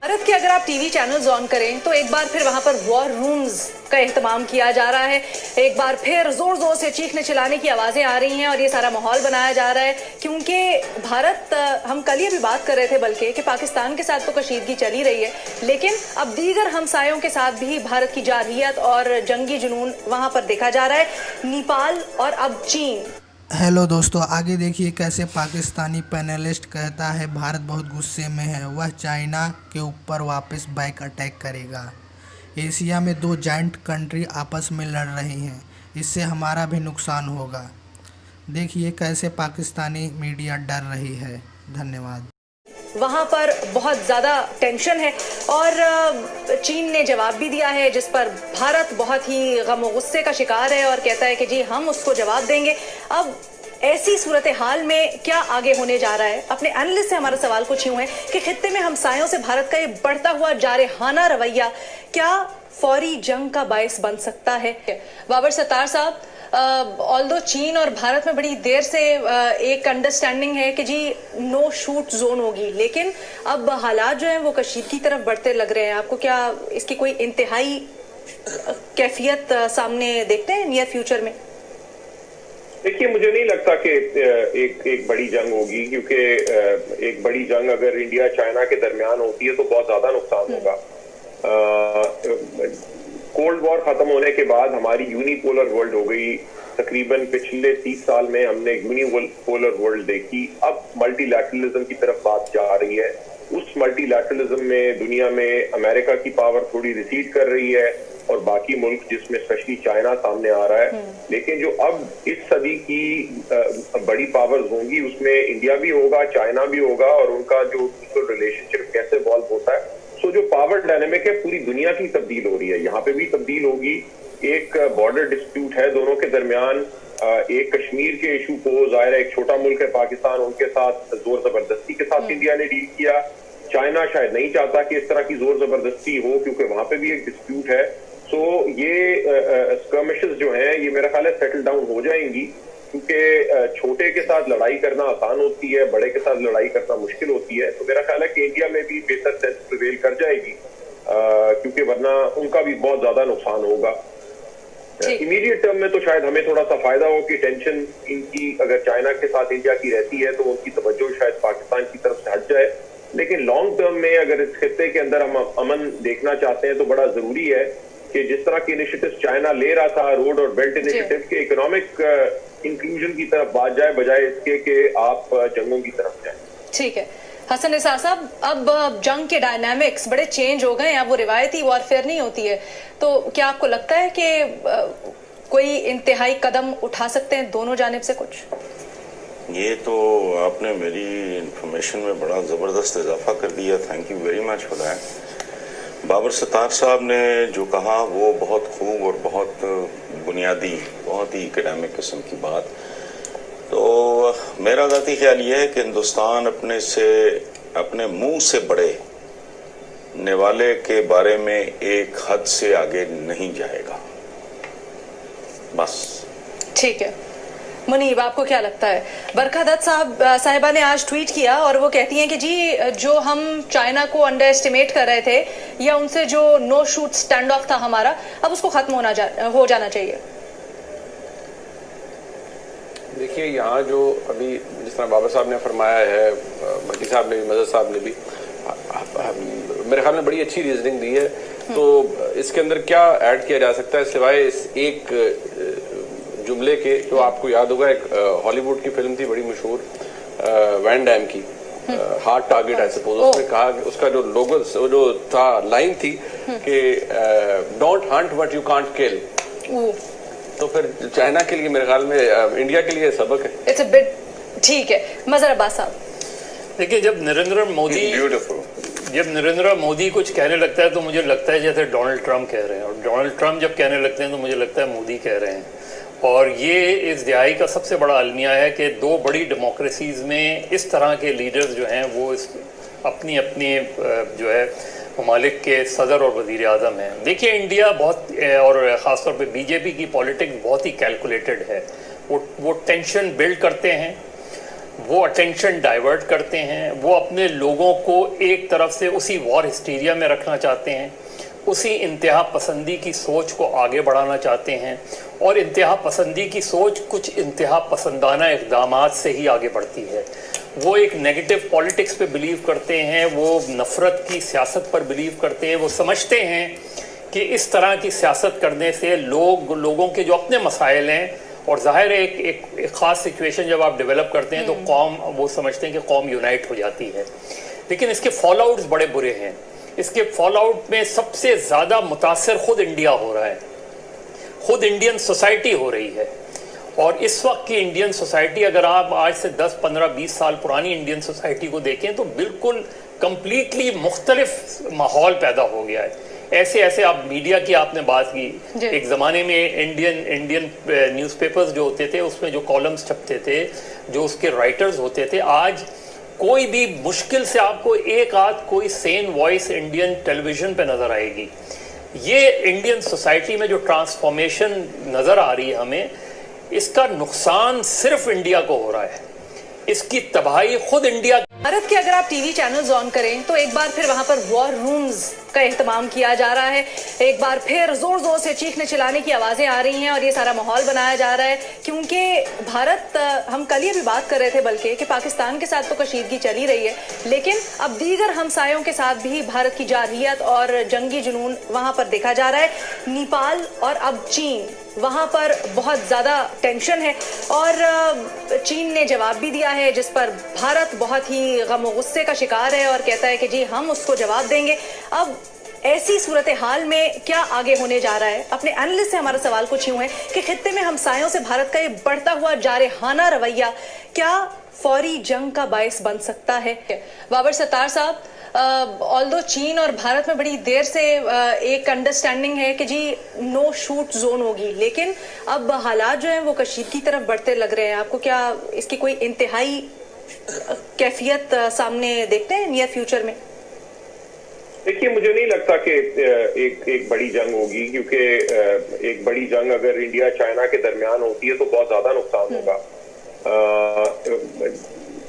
भारत के अगर आप टीवी चैनल्स ऑन करें तो एक बार फिर वहां पर वॉर रूम्स का एहतमाम किया जा रहा है। एक बार फिर जोर जोर से चीखने चिल्लाने की आवाजें आ रही हैं और ये सारा माहौल बनाया जा रहा है क्योंकि भारत, हम कल ही अभी बात कर रहे थे बल्कि कि पाकिस्तान के साथ तो कशीदगी चली रही है, लेकिन अब दीगर हमसायों के साथ भी भारत की जारहियत और जंगी जुनून वहां पर देखा जा रहा है। नेपाल और अब चीन। हेलो दोस्तों, आगे देखिए कैसे पाकिस्तानी पैनलिस्ट कहता है भारत बहुत गुस्से में है, वह चाइना के ऊपर वापस बैक अटैक करेगा। एशिया में दो जायंट कंट्री आपस में लड़ रही हैं, इससे हमारा भी नुकसान होगा। देखिए कैसे पाकिस्तानी मीडिया डर रही है। धन्यवाद। वहां पर बहुत ज्यादा टेंशन है और चीन ने जवाब भी दिया है जिस पर भारत बहुत ही गम और गुस्से का शिकार है और कहता है कि जी हम उसको जवाब देंगे। अब ऐसी सूरत हाल में क्या आगे होने जा रहा है? अपने एनालिस्ट से हमारा सवाल कुछ यूं है कि खित्ते में हमसायों से भारत का ये बढ़ता हुआ जारहाना रवैया क्या फौरी जंग का बायस बन सकता है? बाबर सत्तार साहब, ऑल्दो चीन और भारत में बड़ी देर से एक अंडरस्टैंडिंग है कि जी नो शूट जोन होगी, लेकिन अब हालात जो हैं वो कशीदगी की तरफ बढ़ते लग रहे हैं। आपको क्या इसकी कोई इंतहाई कैफियत सामने देखते हैं नियर फ्यूचर में? देखिए, मुझे नहीं लगता कि एक बड़ी जंग होगी, क्योंकि एक बड़ी जंग अगर इंडिया चाइना के दरमियान होती है तो बहुत ज्यादा नुकसान होगा। कोल्ड वॉर खत्म होने के बाद हमारी यूनिपोलर वर्ल्ड हो गई। तकरीबन पिछले 30 साल में हमने यूनिपोलर वर्ल्ड देखी। अब मल्टीलैटरलिज्म की तरफ बात जा रही है। उस मल्टीलैटरलिज्म में दुनिया में अमेरिका की पावर थोड़ी रिसीड कर रही है और बाकी मुल्क, जिसमें स्पेशली चाइना सामने आ रहा है। लेकिन जो अब इस सदी की बड़ी पावर्स होंगी उसमें इंडिया भी होगा, चाइना भी होगा, और उनका जो रिलेशनशिप कैसे इवॉल्व होता है। सो जो पावर डायनेमिक है पूरी दुनिया की तब्दील हो रही है, यहाँ पे भी तब्दील होगी। एक बॉर्डर डिस्प्यूट है दोनों के दरमियान। एक कश्मीर के इशू को जाहिर है एक छोटा मुल्क है पाकिस्तान, उनके साथ जोर जबरदस्ती के साथ इंडिया ने डील किया। चाइना शायद नहीं चाहता कि इस तरह की जोर जबरदस्ती हो, क्योंकि वहां पे भी एक डिस्प्यूट है। सो ये स्कर्मिशेस जो हैं ये मेरा ख्याल है सेटल डाउन हो जाएंगी, क्योंकि छोटे के साथ लड़ाई करना आसान होती है, बड़े के साथ लड़ाई करना मुश्किल होती है। तो मेरा ख्याल है कि इंडिया में भी बेहतर सेंस प्रिवेल कर जाएगी, क्योंकि वरना उनका भी बहुत ज्यादा नुकसान होगा। इमीडिएट टर्म में तो शायद हमें थोड़ा सा फायदा हो कि टेंशन इनकी अगर चाइना के साथ इंडिया की रहती है तो उनकी तवज्जो शायद पाकिस्तान की तरफ से हट जाए। लेकिन लॉन्ग टर्म में अगर इस खित्ते के अंदर हम अमन देखना चाहते हैं तो बड़ा जरूरी है कि जिस तरह के इनिशिएटिव चाइना ले रहा था, रोड और बेल्ट इनिशिएटिव के, इकोनॉमिक इंक्लूजन की तरफ बात जाए बजाय इसके कि आप जंगों की तरफ जाए। ठीक है हसन निसार साहब, अब जंग के डायनामिक्स बड़े चेंज हो गए हैं, अब वो रिवायती वॉरफेयर नहीं होती है, तो क्या आपको लगता है कि कोई इंतहाई कदम उठा सकते हैं दोनों जानिब से? कुछ ये तो आपने मेरी इंफॉर्मेशन में बड़ा जबरदस्त इजाफा कर दिया, thank you very much for that. Babar Sattar Sahab ने जो कहा वो बहुत खूब और बहुत बुनियादी, बहुत ही एकेडमिक किस्म की बात। तो मेरा ज़ाती ख्याल ये है कि हिंदुस्तान अपने मुंह से बड़े निवाले के बारे में एक हद से आगे नहीं जाएगा, बस। ठीक है मुनीब, आपको क्या लगता है? बरखा दत्त साहिबा ने आज ट्वीट किया और वो कहती हैं कि जी जो हम चाइना को अंडर एस्टिमेट कर रहे थे या उनसे जो नो शूट स्टैंड ऑफ था हमारा, अब उसको खत्म हो जाना चाहिए। देखिए, यहाँ जो अभी जिस तरह बाबर साहब ने फरमाया है, मकी साहब ने भी, मजहर साहब ने भी मेरे ख्याल में बड़ी अच्छी रीजनिंग दी है। तो इसके अंदर क्या ऐड किया जा सकता है सिवाय इस एक जुमले के, जो आपको याद होगा एक हॉलीवुड की फिल्म थी बड़ी मशहूर वैन डैम की, हार्ड टारगेट आई सपोज। उसमें कहा कि उसका जो लोगो जो था, लाइन थी कि don't hunt what you can't kill. तो फिर चाइना के लिए मेरे ख्याल में इंडिया के लिए सबक है। It's a bit. ठीक है मजहर अब्बास साहब, देखिए जब नरेंद्र मोदी कुछ कहने लगता है तो मुझे लगता है जैसे डोनाल्ड ट्रंप कह रहे हैं, और डोनाल्ड ट्रंप जब कहने लगते हैं तो मुझे लगता है मोदी कह रहे हैं। और ये इस दिहाई का सबसे बड़ा अलमिया है कि दो बड़ी डेमोक्रेसीज में इस तरह के लीडर्स जो हैं वो अपनी जो है ममालिक के सदर और वज़ीर आज़म हैं। देखिए इंडिया बहुत, और ख़ासतौर पे बीजेपी की पॉलिटिक्स बहुत ही कैलकुलेटेड है। वो टेंशन बिल्ड करते हैं वो अटेंशन डाइवर्ट करते हैं, वो अपने लोगों को एक तरफ से उसी वॉर हिस्टीरिया में रखना चाहते हैं, उसी इंतहा पसंदी की सोच को आगे बढ़ाना चाहते हैं, और इंतहा पसंदी की सोच कुछ इंतहा पसंदाना इक़दामात से ही आगे बढ़ती है। वो एक नेगेटिव पॉलिटिक्स पे बिलीव करते हैं, वो नफ़रत की सियासत पर बिलीव करते हैं। वो समझते हैं कि इस तरह की सियासत करने से लोगों के जो अपने मसाइल हैं, और जाहिर है एक ख़ास सिचुएशन जब आप डेवलप करते हैं तो कौम, वो समझते हैं कि कौम यूनाइट हो जाती है, लेकिन इसके फॉल आउट्स बड़े बुरे हैं। इसके फॉल आउट में सबसे ज़्यादा मुतासर खुद इंडिया हो रहा है, खुद इंडियन सोसाइटी हो रही है। और इस वक्त की इंडियन सोसाइटी, अगर आप आज से 10, 15, 20 साल पुरानी इंडियन सोसाइटी को देखें तो बिल्कुल कंप्लीटली मुख्तलिफ माहौल पैदा हो गया है। ऐसे आप मीडिया की आपने बात की, एक ज़माने में इंडियन न्यूज़पेपर्स जो होते थे उसमें जो कॉलम्स छपते थे, जो उसके राइटर्स होते थे, आज कोई भी मुश्किल से आपको एक आध कोई सेन वॉइस इंडियन टेलीविज़न पे नज़र आएगी। ये इंडियन सोसाइटी में जो ट्रांसफॉर्मेशन नज़र आ रही है हमें, इसका नुकसान सिर्फ इंडिया को हो रहा है, इसकी तबाही खुद इंडिया। भारत के अगर आप टीवी चैनल्स ऑन करें तो एक बार फिर वहां पर वॉर रूम्स का एहतमाम किया जा रहा है, एक बार फिर जोर जोर से चीखने चिल्लाने की आवाजें आ रही हैं और ये सारा माहौल बनाया जा रहा है, क्योंकि भारत, हम कल ही अभी बात कर रहे थे बल्कि कि पाकिस्तान के साथ तो कशीदगी चली रही है, लेकिन अब दीगर हमसायों के साथ भी भारत की जारहियत और जंगी जुनून वहां पर देखा जा रहा है। नेपाल और अब चीन, वहां पर बहुत ज्यादा टेंशन है और चीन ने जवाब भी दिया है, जिस पर भारत बहुत ही गम और गुस्से का शिकार है और कहता है कि जी हम उसको जवाब देंगे। अब ऐसी सूरत हाल में क्या आगे होने जा रहा है? अपने एनालिस्ट से हमारा सवाल कुछ यूं है कि खित्ते में हमसायों से भारत का ये बढ़ता हुआ जारहाना रवैया क्या फौरी जंग का बायस बन सकता है? बाबर सत्तार साहब, ऑल्दो चीन और भारत में बड़ी देर से एक अंडरस्टैंडिंग है कि जी नो शूट जोन होगी, लेकिन अब हालात जो हैं वो कशीदगी की तरफ बढ़ते लग रहे हैं। आपको क्या इसकी कोई इंतहाई कैफियत सामने देखते हैं नियर फ्यूचर में? देखिए, मुझे नहीं लगता कि एक बड़ी जंग होगी, क्योंकि एक बड़ी जंग अगर इंडिया चाइना के दरमियान होती है तो बहुत ज्यादा नुकसान होगा।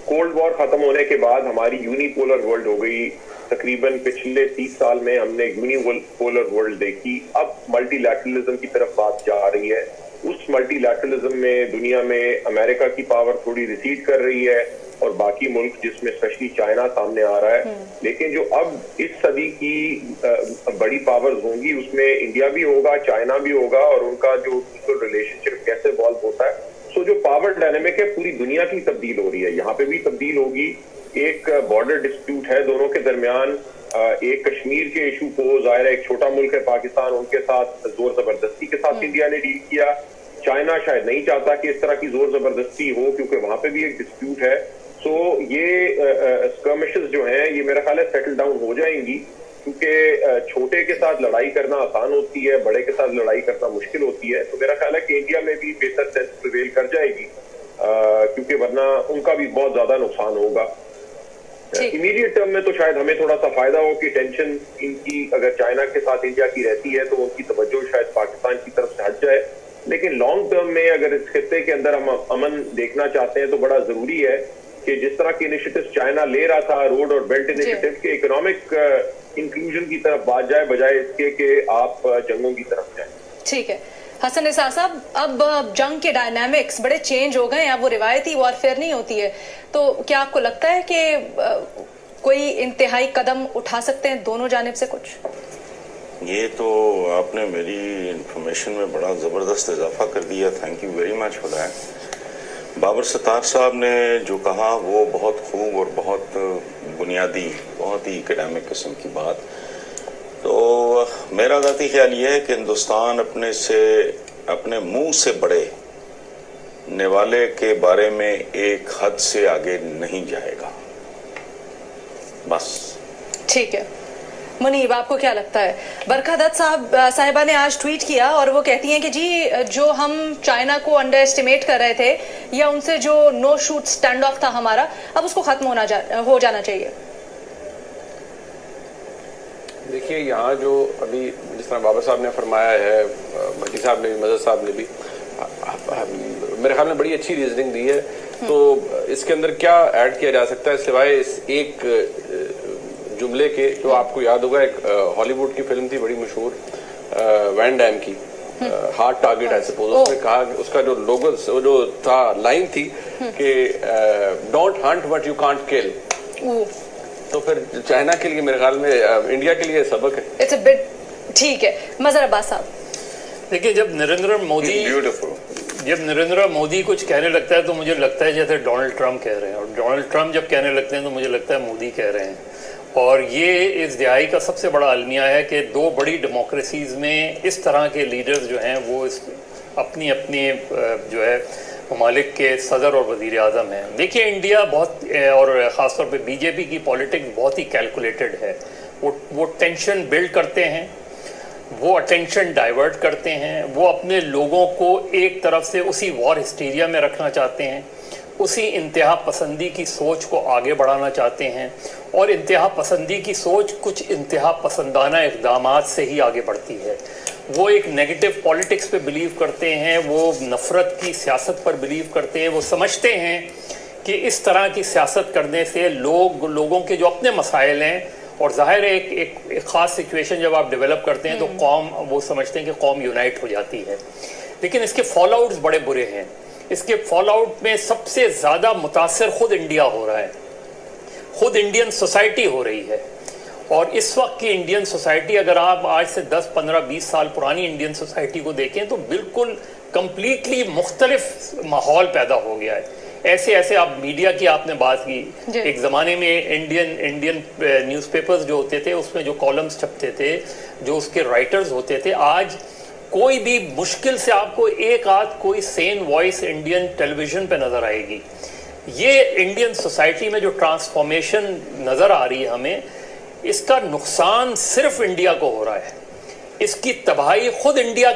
कोल्ड वॉर खत्म होने के बाद हमारी यूनिपोलर वर्ल्ड हो गई। तकरीबन पिछले 30 साल में हमने यूनिपोलर वर्ल्ड देखी। अब मल्टीलैटरलिज्म की तरफ बात जा रही है। उस मल्टीलैटरलिज्म में दुनिया में अमेरिका की पावर थोड़ी रिसीड कर रही है और बाकी मुल्क, जिसमें स्पेशली चाइना सामने आ रहा है। लेकिन जो अब इस सदी की बड़ी पावर्स होंगी उसमें इंडिया भी होगा, चाइना भी होगा, और उनका जो रिलेशनशिप कैसे इवॉल्व होता है। सो जो पावर डायनेमिक है पूरी दुनिया की तब्दील हो रही है, यहाँ पे भी तब्दील होगी। एक बॉर्डर डिस्प्यूट है दोनों के दरमियान। एक कश्मीर के इशू को, जाहिर है एक छोटा मुल्क है पाकिस्तान, उनके साथ जोर जबरदस्ती के साथ इंडिया ने डील किया। चाइना शायद नहीं चाहता कि इस तरह की जोर जबरदस्ती हो, क्योंकि वहां पे भी एक डिस्प्यूट है। सो ये स्कर्मिशेस जो हैं ये मेरा ख्याल है सेटल डाउन हो जाएंगी, क्योंकि छोटे के साथ लड़ाई करना आसान होती है, बड़े के साथ लड़ाई करना मुश्किल होती है। तो मेरा ख्याल है कि इंडिया में भी बेहतर सेंस प्रिवेल कर जाएगी, क्योंकि वरना उनका भी बहुत ज्यादा नुकसान होगा। इमीडिएट टर्म में तो शायद हमें थोड़ा सा फायदा हो कि टेंशन इनकी अगर चाइना के साथ इंडिया की रहती है तो उनकी तवज्जो शायद पाकिस्तान की तरफ से हट जाए। लेकिन लॉन्ग टर्म में अगर इस खित्ते के अंदर हम अमन देखना चाहते हैं तो बड़ा जरूरी है कि जिस तरह के इनिशिएटिव चाइना ले रहा था, रोड और बेल्ट इनिशिएटिव के, इकोनॉमिक इंक्लूजन की तरफ बात जाए, बजाय इसके कि आप जंगों की तरफ जाए। ठीक है हसन निसार साहब, अब जंग के डायनामिक्स बड़े चेंज हो गए हैं, अब वो रिवायती वॉरफेयर नहीं होती है, तो क्या आपको लगता है कि कोई इंतहाई कदम उठा सकते हैं दोनों जानिब से? कुछ ये तो आपने मेरी इंफॉर्मेशन में बड़ा ज़बरदस्त इजाफा कर दिया, thank you very much for that. Babar Sattar Sahab ने जो कहा वो बहुत खूब और बहुत बुनियादी, बहुत ही एकेडमिक किस्म की बात। तो मेरा ज़ाती ख्याल ये है कि हिंदुस्तान अपने मुंह से बड़े निवाले के बारे में एक हद से आगे नहीं जाएगा, बस। ठीक है मुनीब, आपको क्या लगता है? बरखा दत्त साहिबा ने आज ट्वीट किया और वो कहती हैं कि जी जो हम चाइना को अंडर एस्टिमेट कर रहे थे या उनसे जो नो शूट स्टैंड ऑफ था हमारा, अब उसको खत्म हो जाना चाहिए। देखिए, यहाँ जो अभी जिस तरह बाबर साहब ने फरमाया है, भट्टी साहब ने भी, मजहर साहब ने भी, मेरे ख्याल में बड़ी अच्छी रीजनिंग दी है। तो इसके अंदर क्या ऐड किया जा सकता है सिवाय इस एक जुमले के, जो आपको याद होगा एक हॉलीवुड की फिल्म थी बड़ी मशहूर वैन डैम की, हार्ड टारगेट आई सपोज, उसमें कहा उसका जो लोगो जो था लाइन थी कि don't hunt what you can't kill. तो फिर चाइना के लिए मेरे ख्याल में इंडिया के लिए सबक है। इट्स अ बिट ठीक है। मजहर अब्बास साहब, देखिए जब नरेंद्र मोदी कुछ कहने लगता है तो मुझे लगता है जैसे डोनाल्ड ट्रम्प कह रहे हैं, और डोनाल्ड ट्रम्प जब कहने लगते हैं तो मुझे लगता है मोदी कह रहे हैं। और ये इस दिहाई का सबसे बड़ा अलमिया है कि दो बड़ी डेमोक्रेसीज में इस तरह के लीडर्स जो हैं वो अपनी अपनी जो है ममालिक के सदर और वज़ीर आज़म हैं। देखिए इंडिया बहुत, और ख़ासतौर पे बीजेपी की पॉलिटिक्स बहुत ही कैलकुलेटेड है। वो टेंशन बिल्ड करते हैं, वो अटेंशन डाइवर्ट करते हैं, वो अपने लोगों को एक तरफ से उसी वॉर हिस्टीरिया में रखना चाहते हैं, उसी इंतहा पसंदी की सोच को आगे बढ़ाना चाहते हैं। और इंतहा पसंदी की सोच कुछ इंतहा पसंदाना इक़दामात से ही आगे बढ़ती है। वो एक नेगेटिव पॉलिटिक्स पे बिलीव करते हैं, वो नफ़रत की सियासत पर बिलीव करते हैं। वो समझते हैं कि इस तरह की सियासत करने से लोगों के जो अपने मसाइल हैं, और ज़ाहिर है एक ख़ास सिचुएशन जब आप डेवलप करते हैं तो कौम, वो समझते हैं कि कौम यूनाइट हो जाती है। लेकिन इसके फॉल आउट्स बड़े बुरे हैं। इसके फॉल आउट में सबसे ज़्यादा मुतासर खुद इंडिया हो रहा है, खुद इंडियन सोसाइटी हो रही है। और इस वक्त की इंडियन सोसाइटी, अगर आप आज से 10, 15, 20 साल पुरानी इंडियन सोसाइटी को देखें तो बिल्कुल कंप्लीटली मुख्तलिफ माहौल पैदा हो गया है। ऐसे आप मीडिया की आपने बात की, एक ज़माने में इंडियन न्यूज़पेपर्स जो होते थे उसमें जो कॉलम्स छपते थे, जो उसके राइटर्स होते थे, आज कोई भी मुश्किल से आपको एक आध कोई सेन वॉइस इंडियन टेलीविज़न पे नज़र आएगी। ये इंडियन सोसाइटी में जो ट्रांसफॉर्मेशन नज़र आ रही है हमें, इसका नुकसान सिर्फ इंडिया को हो रहा है, इसकी तबाही खुद इंडिया